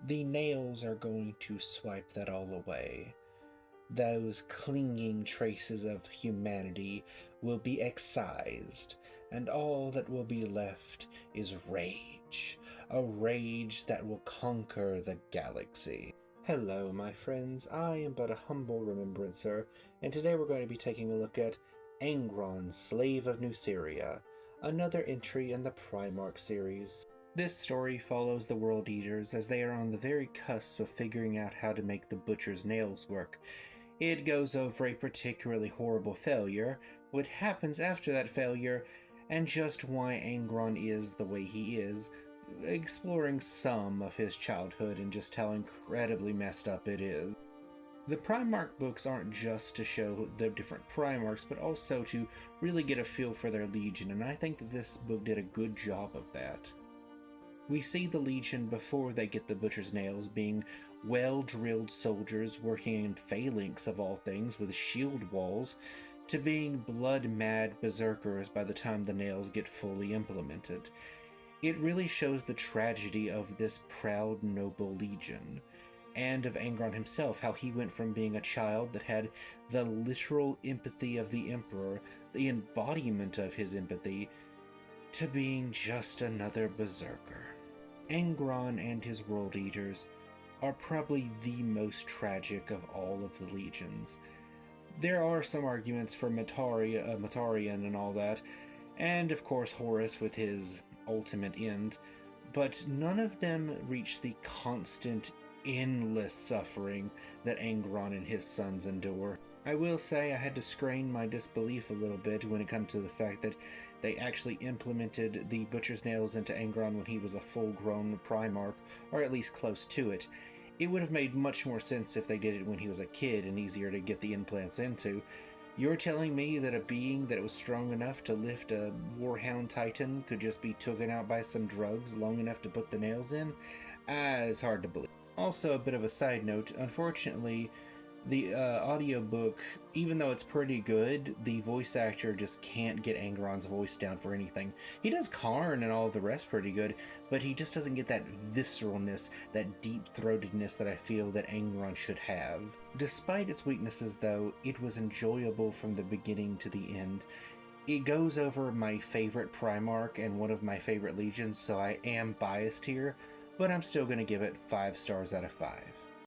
The nails are going to swipe that all away. Those clinging traces of humanity will be excised, and all that will be left is rage. A rage that will conquer the galaxy. Hello, my friends. I am but a humble remembrancer, and today we're going to be taking a look at Angron, Slave of Nuceria, another entry in the Primarch series. This story follows the World Eaters as they are on the very cusp of figuring out how to make the Butcher's nails work. It goes over a particularly horrible failure, what happens after that failure, and just why Angron is the way he is, exploring some of his childhood and just how incredibly messed up it is. The Primarch books aren't just to show the different Primarchs, but also to really get a feel for their Legion, and I think that this book did a good job of that. We see the Legion before they get the Butcher's nails being well-drilled soldiers working in phalanx of all things with shield walls, to being blood-mad berserkers by the time the nails get fully implemented. It really shows the tragedy of this proud, noble Legion, and of Angron himself, how he went from being a child that had the literal empathy of the Emperor, the embodiment of his empathy, to being just another berserker. Angron and his World Eaters are probably the most tragic of all of the legions. There are some arguments for Matarian and all that, and of course Horus with his ultimate end, but none of them reach the constant, endless suffering that Angron and his sons endure. I will say I had to strain my disbelief a little bit when it comes to the fact that they actually implemented the Butcher's nails into Angron when he was a full-grown Primarch, or at least close to it. It would have made much more sense if they did it when he was a kid and easier to get the implants into. You're telling me that a being that was strong enough to lift a Warhound Titan could just be taken out by some drugs long enough to put the nails in? It's hard to believe. Also, a bit of a side note, unfortunately, the audiobook, even though it's pretty good, the voice actor just can't get Angron's voice down for anything. He does Karn and all of the rest pretty good, but he just doesn't get that visceralness, that deep-throatedness that I feel that Angron should have. Despite its weaknesses, though, it was enjoyable from the beginning to the end. It goes over my favorite Primarch and one of my favorite legions, so I am biased here, but I'm still going to give it 5 stars out of 5.